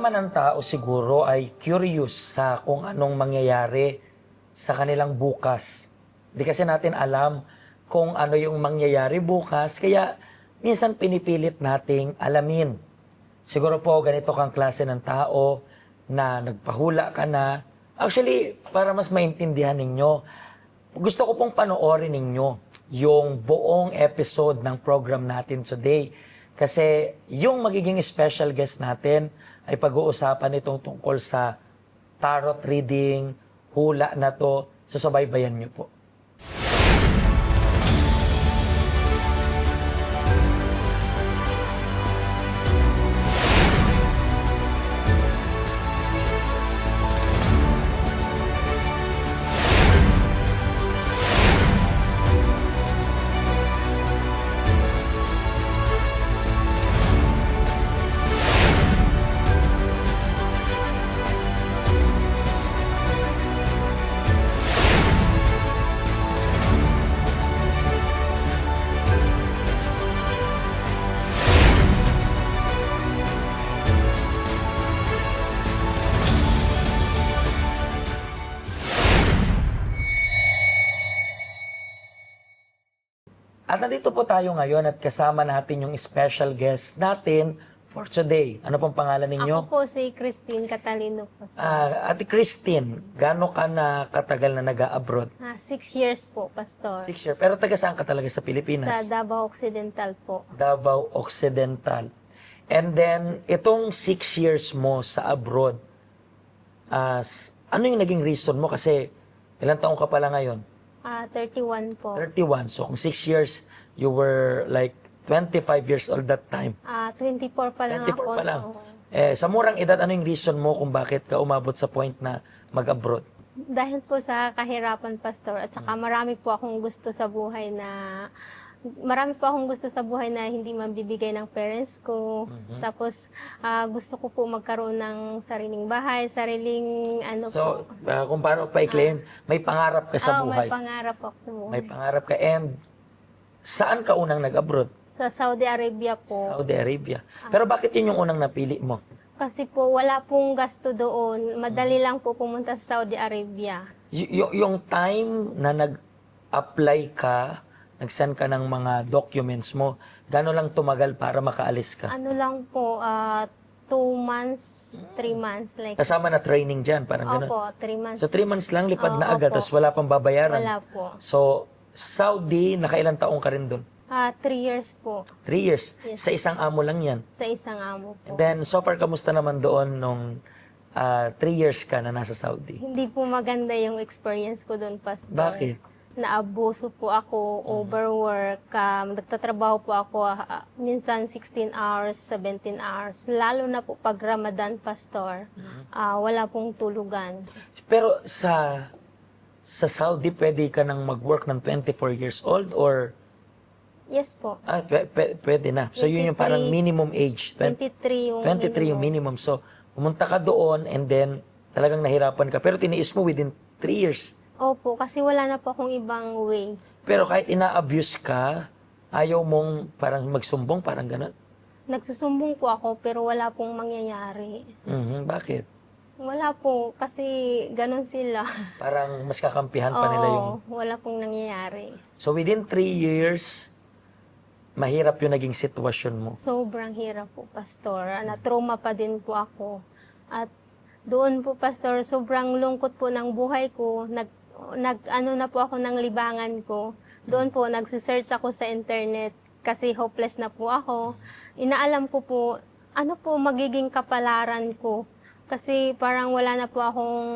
karamihan ng tao siguro ay curious sa kung anong mangyayari sa kanilang bukas. Hindi kasi natin alam kung ano yung mangyayari bukas, kaya minsan pinipilit nating alamin. Siguro po ganito kang klase ng tao na nagpahula ka na. Actually, para mas maintindihan ninyo, gusto ko pong panoorin ninyo yung buong episode ng program natin today. Kasi yung magiging special guest natin ay pag-uusapan itong tungkol sa tarot reading, hula na to. Susubaybayan nyo po. At nandito po tayo ngayon at kasama natin yung special guest natin for today. Ano pong pangalan ninyo? Ako po si Christine Catalino po. Ate Christine, gaano ka na katagal na nag-abroad? 6 years po, Pastor. 6 years. Pero taga saan ka talaga sa Sa Pilipinas? Davao Occidental po. Davao Occidental. And then, itong 6 years mo sa abroad, ano yung naging reason mo? Kasi ilang taong ka pala ngayon? 31 po. 31. So, kung 6 years, you were like 25 years old that time. 24 pa lang 24 ako. pa lang. Oo. Sa murang edad, ano yung reason mo kung bakit ka umabot sa point na mag-abroad? Dahil po sa kahirapan, Pastor, at saka marami po akong gusto sa buhay na hindi mabibigay ng parents ko. Tapos gusto ko po magkaroon ng sariling bahay, sariling So, kung paano paikliin, may pangarap ka sa buhay. may pangarap ako sa buhay. May pangarap ka. And saan ka unang nag-abroad? Sa Saudi Arabia po. Saudi Arabia. Pero bakit yun yung unang napili mo? Kasi po wala pong gasto doon. Madali lang po pumunta sa Saudi Arabia. Yung time na nag-apply ka, nag-send ka ng mga documents mo, gano'n lang tumagal para makaalis ka? Ano lang po, 2 months, 3 months. Like, Kasama na training dyan, parang gano'n. opo, 3 months. So 3 months lang, lipad na Oo, agad, opo. tapos wala pang babayaran. Wala po. So, Saudi, nakailang taong ka rin doon? 3 years po 3 years. Yes. Sa isang amo lang yan. sa isang amo And po. then, so far, kamusta naman doon nung 3 years ka na nasa Saudi? Hindi po maganda yung experience ko doon, Pastor. Bakit? Naabuso po ako, overwork, nagtatrabaho po ako minsan 16 hours, 17 hours. Lalo na po pag Ramadan, Pastor, wala pong tulugan. Pero sa Saudi, pwede ka nang mag-work ng 24 years old or Yes po. pwede na. So, yun yung parang 23. minimum age. 23 yung 23 yung minimum. So, pumunta ka doon and then talagang nahirapan ka. Pero tiniis mo within 3 years. Opo, kasi wala na po akong ibang way. Pero kahit ina-abuse ka, ayaw mong parang magsumbong, parang gano'n. Nagsusumbong po ako pero wala pong mangyayari. Bakit? Wala po, kasi ganun sila. Parang mas kakampihan pa nila yung... Wala pong nangyayari. So within 3 years, mahirap yung naging sitwasyon mo. Sobrang hirap po, Pastor. Na-trauma pa din po ako. At doon po, Pastor, sobrang lungkot po ng buhay ko. Nag-ano na po ako ng libangan ko. Doon po, nagsisearch ako sa internet kasi hopeless na po ako. Inaalam ko po, ano po magiging kapalaran ko. Kasi parang wala na po akong...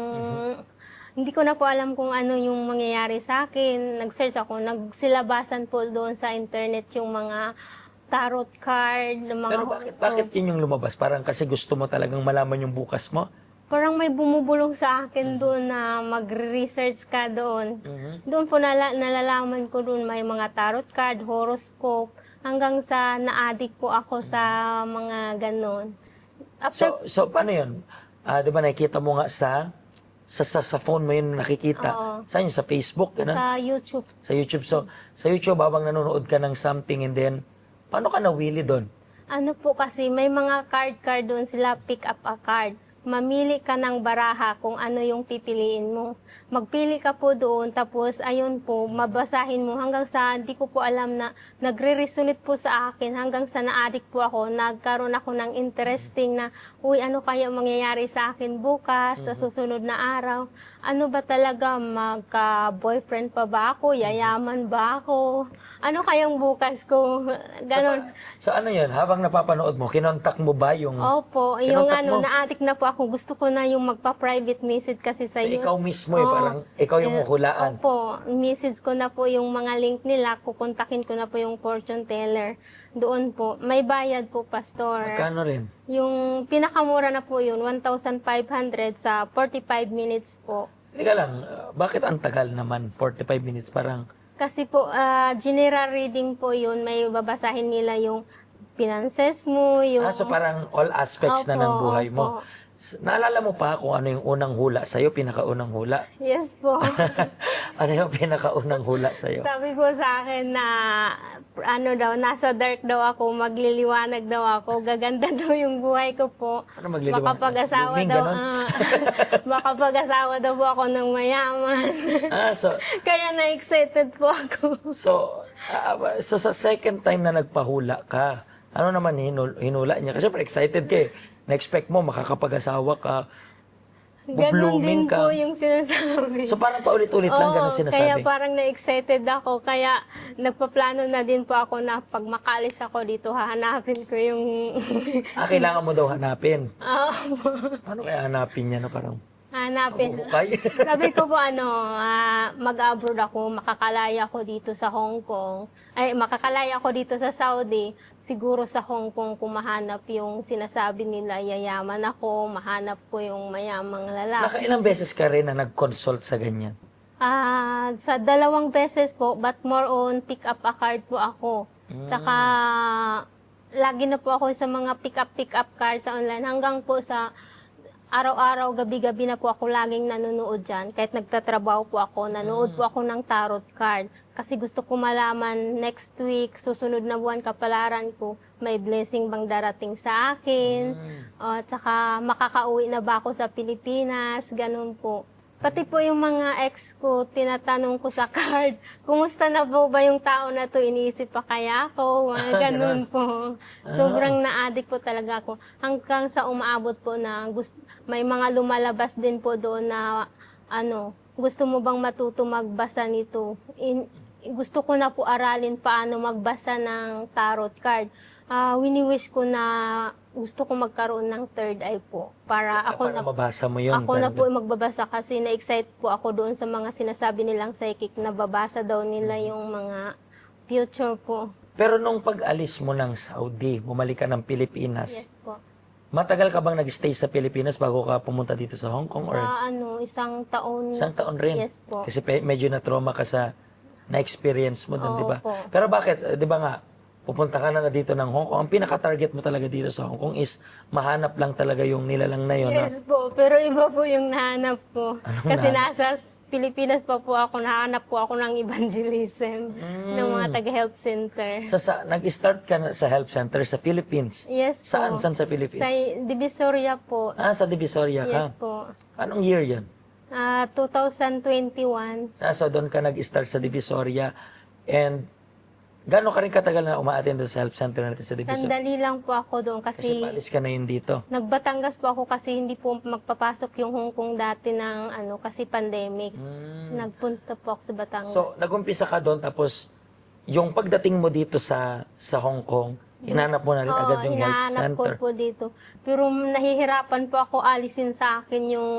Hindi ko na po alam kung ano yung mangyayari sa akin. Nag-search ako, nagsilabasan po doon sa internet yung mga tarot card, mga Pero bakit yun yung lumabas? Parang kasi gusto mo talagang malaman yung bukas mo? Parang may bumubulong sa akin doon na mag-research ka doon. Doon po nalalaman ko doon may mga tarot card, horoscope, hanggang sa na-addict po ako sa mga ganon. So paano yun? Di ba nakikita mo nga sa phone mo yun nakikita? Oo. Saan yun? Sa Facebook? Ganun? Sa YouTube. Sa YouTube. So, sa YouTube, habang nanonood ka ng something and then, paano ka nawili doon? Ano po kasi, may mga card doon sila, pick up a card. Mamili ka ng baraha kung ano yung pipiliin mo. Magpili ka po doon, tapos ayun po, mabasahin mo hanggang sa, hindi ko po alam na nagre-resonate po sa akin, hanggang sa na-addict po ako, nagkaroon ako ng interesting na, uy, ano kaya mangyayari sa akin bukas, sa susunod na araw? Ano ba talaga, magka-boyfriend pa ba ako? Yayaman ba ako? Ano kayang bukas ko? Ganon. So ano yun, habang napapanood mo, kinontak mo ba yung... Opo, yung Kinontak mo? na-addict na po ako. Gusto ko na yung magpa-private message kasi sa So, iyo. ikaw mismo eh, Oo. parang ikaw yung huhulaan. Opo, message ko na po yung mga link nila, kukontakin ko na po yung fortune teller. Doon po, may bayad po, Pastor. Magkano rin? Yung pinakamura na po yun, 1,500 sa 45 minutes po. Teka lang, bakit ang tagal naman? 45 minutes, parang... Kasi po, general reading po yun, may babasahin nila yung finances mo, yung... So parang all aspects na ng Opo, buhay mo. opo. Naalala mo pa kung ano yung unang hula sa'yo, pinakaunang hula? Yes po. Ano yung pinakaunang hula sa'yo? Sabi po sa akin na, ano daw, nasa dark daw ako, magliliwanag daw ako, gaganda daw yung buhay ko po. Ano magliliwanag? Makapag-asawa Blooming, daw, ganon? makapag-asawa daw po ako ng mayaman. So, Kaya na-excited po ako. so sa second time na nagpahula ka, ano naman hinula niya? Kasi syempre excited ka eh. Na-expect mo, makakapag-asawa ka, Ganon blooming din ka. po yung sinasabi. So parang paulit-ulit lang ganun Kaya sinasabi. parang na-excited ako. Kaya nagpaplano na din po ako na pag makaalis ako dito, hahanapin ko yung... Kailangan mo daw hanapin. Oo. Paano kaya hanapin niya na parang Hanapin. mabuhukay? Sabi ko po mag-abroad ako, makakalaya ako dito sa Hong Kong. Ay, makakalaya ako dito sa Saudi. Siguro sa Hong Kong kung mahanap yung sinasabi nila, yayaman ako, mahanap ko yung mayamang lalaki. Nakailang beses ka rin na nag-consult sa ganyan? Sa 2 beses po, but more on pick up a card po ako. Tsaka, lagi na po ako sa mga pick up cards sa online. Hanggang po sa araw-araw, gabi-gabi na po ako laging nanonood dyan. Kahit nagtatrabaho po ako, nanood po ako ng tarot card. Kasi gusto ko malaman next week, susunod na buwan kapalaran ko, may blessing bang darating sa akin. Tsaka makakauwi na ba ako sa Pilipinas, ganun po. Pati po yung mga ex ko, tinatanong ko sa card, kumusta na po ba yung tao na to, iniisip pa kaya ako, mga ganun po. Sobrang na-addict po talaga ako. Hanggang sa umaabot po na may mga lumalabas din po doon na, gusto mo bang matuto magbasa nito? Gusto ko na po aralin paano magbasa ng tarot card. Wini-wish ko na gusto ko magkaroon ng third eye po. Para mabasa mo yun. ako na po magbabasa kasi na-excite po ako doon sa mga sinasabi nilang psychic na babasa daw nila yung mga future po. Pero nung pag-alis mo ng Saudi, bumalik ka ng Pilipinas, Yes po. matagal ka bang nag-stay sa Pilipinas bago ka pumunta dito sa Hong Kong? Or Sa isang taon. isang taon rin? Yes po. Kasi medyo na-trauma ka sa na-experience mo doon, Oo di ba? po. Pero bakit? Di ba nga, pupunta ka na dito ng Hong Kong, ang pinaka-target mo talaga dito sa Hong Kong is mahanap lang talaga yung nilalang na yun. Yes po, pero iba po yung nahanap ko. Kasi nahanap? nasa Pilipinas pa po ako, nahanap po ako ng evangelism ng mga taga-health center. Nag-start ka na sa health center sa Philippines. Yes po. Saan sa Philippines? Sa Divisoria po. Sa Divisoria ka. Yes po. Anong year yan? 2021. So doon ka nag-start sa Divisoria. And gano'n ka rin katagal na umaattend doon sa health center natin sa Divisoria? Sandali lang po ako doon Kasi kasi paalis ka na yun dito. nagbatangas po ako kasi hindi po magpapasok yung Hong Kong dati ng kasi pandemic. Nagpunta po ako sa Batangas. So, nag-umpisa ka doon tapos yung pagdating mo dito sa Hong Kong, hinanap mo na rin agad yung health hinahanap center. ko po dito. Pero nahihirapan po ako alisin sa akin yung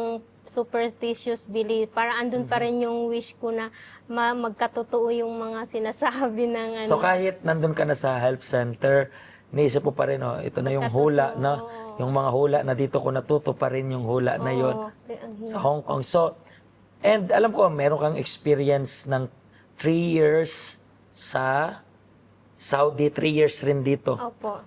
superstitious belief. Para andun pa rin yung wish ko na magkatotoo yung mga sinasabi ng So kahit nandun ka na sa health center, iniisip mo pa rin, ito na yung hula, no? Yung mga hula na dito ko natuto pa rin yung hula na yon sa Hong Kong. So, and alam ko, meron kang experience ng 3 years sa Saudi, 3 years rin dito. Opo.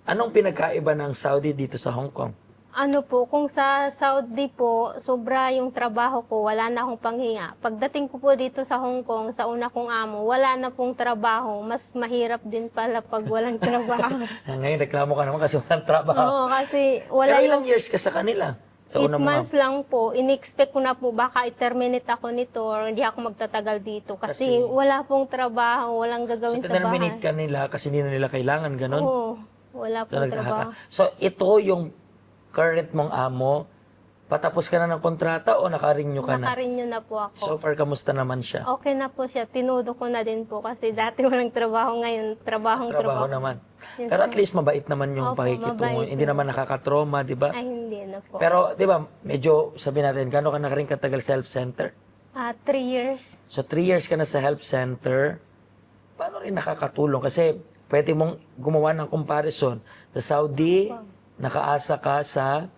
Anong pinagkaiba ng Saudi dito sa Hong Kong? Ano po, kung sa Saudi po, sobra yung trabaho ko, wala na akong panghinga. Pagdating ko po dito sa Hong Kong, sa una kong amo, wala na pong trabaho. Mas mahirap din pala pag walang trabaho. Ngayon, reklamo ka naman kasi walang trabaho. Oo, kasi wala Pero ilang yung years ka sa kanila? Sa 8 una mo, months lang po. In-expect ko na po baka i-terminate ako nito or hindi ako magtatagal dito. Kasi wala pong trabaho, walang so, gagawin sa terminate bahay. ka nila kasi hindi na nila kailangan, ganun? Oo, wala So, pong trabaho. So, ito yung current mong amo, patapos ka na ng kontrata o naka-renew ka na? Nakarenew na po ako. So far, kamusta naman siya? Okay na po siya. Tinudo ko na din po kasi dati walang trabaho ngayon. Trabaho Trabaho. naman. Yes, Pero at least mabait naman yung Opo, pakikitungo. mabait Hindi naman. naman nakakatroma, di ba? Ay, hindi na po. Pero, di ba, medyo sabihin natin, gano'n ka na rin katagal sa health center? 3 years. So, 3 years ka na sa health center, paano rin nakakatulong? Kasi pwede mong gumawa ng comparison. Sa Saudi, nakaasa ka sa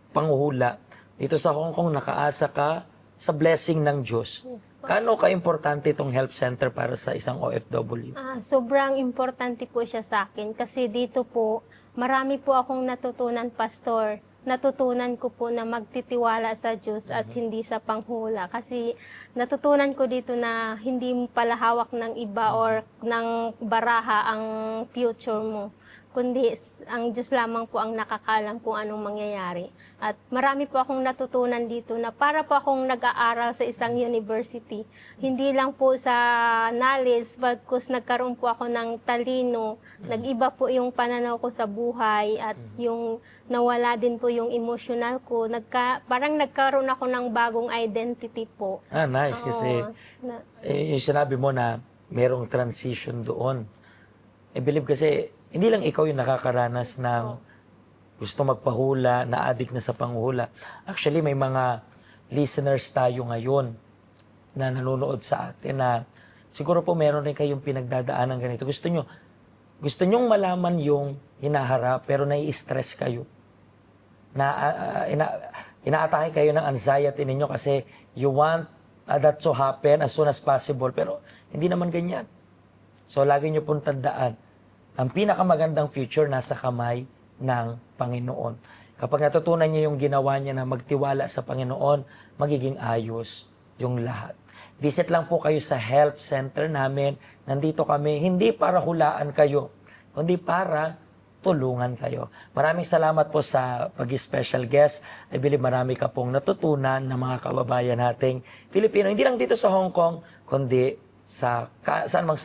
panghuhula. Dito sa Hong Kong, nakaasa ka sa blessing ng Diyos. Yes po. Kano ka-importante itong health center para sa isang OFW? Sobrang importante po siya sa akin kasi dito po, marami po akong natutunan, Pastor. Natutunan ko po na magtitiwala sa Diyos at hindi sa panghula. Kasi natutunan ko dito na hindi mo pala hawak ng iba or ng baraha ang future mo. Kundi ang Diyos lamang po ang nakakaalam kung anong mangyayari. At marami po akong natutunan dito na para po akong nag-aaral sa isang university. Hindi lang po sa knowledge, bagkus nagkaroon po ako ng talino. Nag-iba po yung pananaw ko sa buhay at yung nawala din po yung emotional ko. Parang nagkaroon ako ng bagong identity po. Nice. Kasi Oo, yung sinabi mo na merong transition doon. I believe kasi, hindi lang ikaw yung nakakaranas ng gusto magpahula, na-addict na sa panghula. Actually, may mga listeners tayo ngayon na nanonood sa atin na siguro po meron rin kayong pinagdadaanan ganito. Gusto nyong malaman yung hinaharap pero nai-stress kayo. Inaatake kayo ng anxiety ninyo kasi you want that to happen as soon as possible. Pero hindi naman ganyan. So, lagi nyo pong tandaan, ang pinakamagandang future nasa kamay ng Panginoon. Kapag natutunan niyo yung ginawa niya na magtiwala sa Panginoon, magiging ayos yung lahat. Visit lang po kayo sa health center namin. Nandito kami, hindi para hulaan kayo, kundi para tulungan kayo. Maraming salamat po sa pag-special guest. I believe marami ka pong natutunan ng mga kababayan nating Filipino. Hindi lang dito sa Hong Kong, kundi saan mang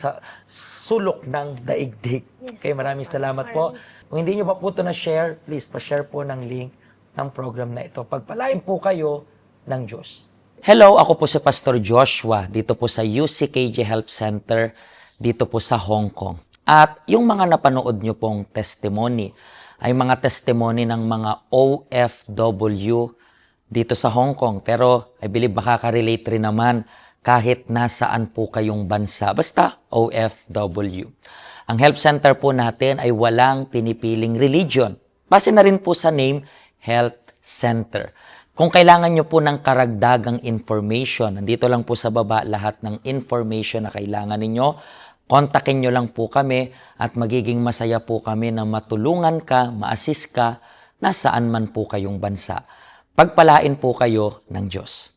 sulok ng daigdig. Yes, Okay, maraming salamat po. Kung hindi nyo pa po ito na-share, please pa-share po ng link ng program na ito. Pagpalain po kayo ng Diyos. Hello, ako po si Pastor Joshua dito po sa UCKJ Health Center dito po sa Hong Kong. At yung mga napanood nyo pong testimony ay mga testimony ng mga OFW dito sa Hong Kong. Pero I believe makaka-relate rin naman kahit nasaan po kayong bansa. Basta OFW. Ang health center po natin ay walang pinipiling religion. Base na rin po sa name, Health Center. Kung kailangan nyo po ng karagdagang information, nandito lang po sa baba lahat ng information na kailangan ninyo. Kontakin nyo lang po kami at magiging masaya po kami na matulungan ka, ma-assist ka, nasaan man po kayong bansa. Pagpalain po kayo ng Diyos.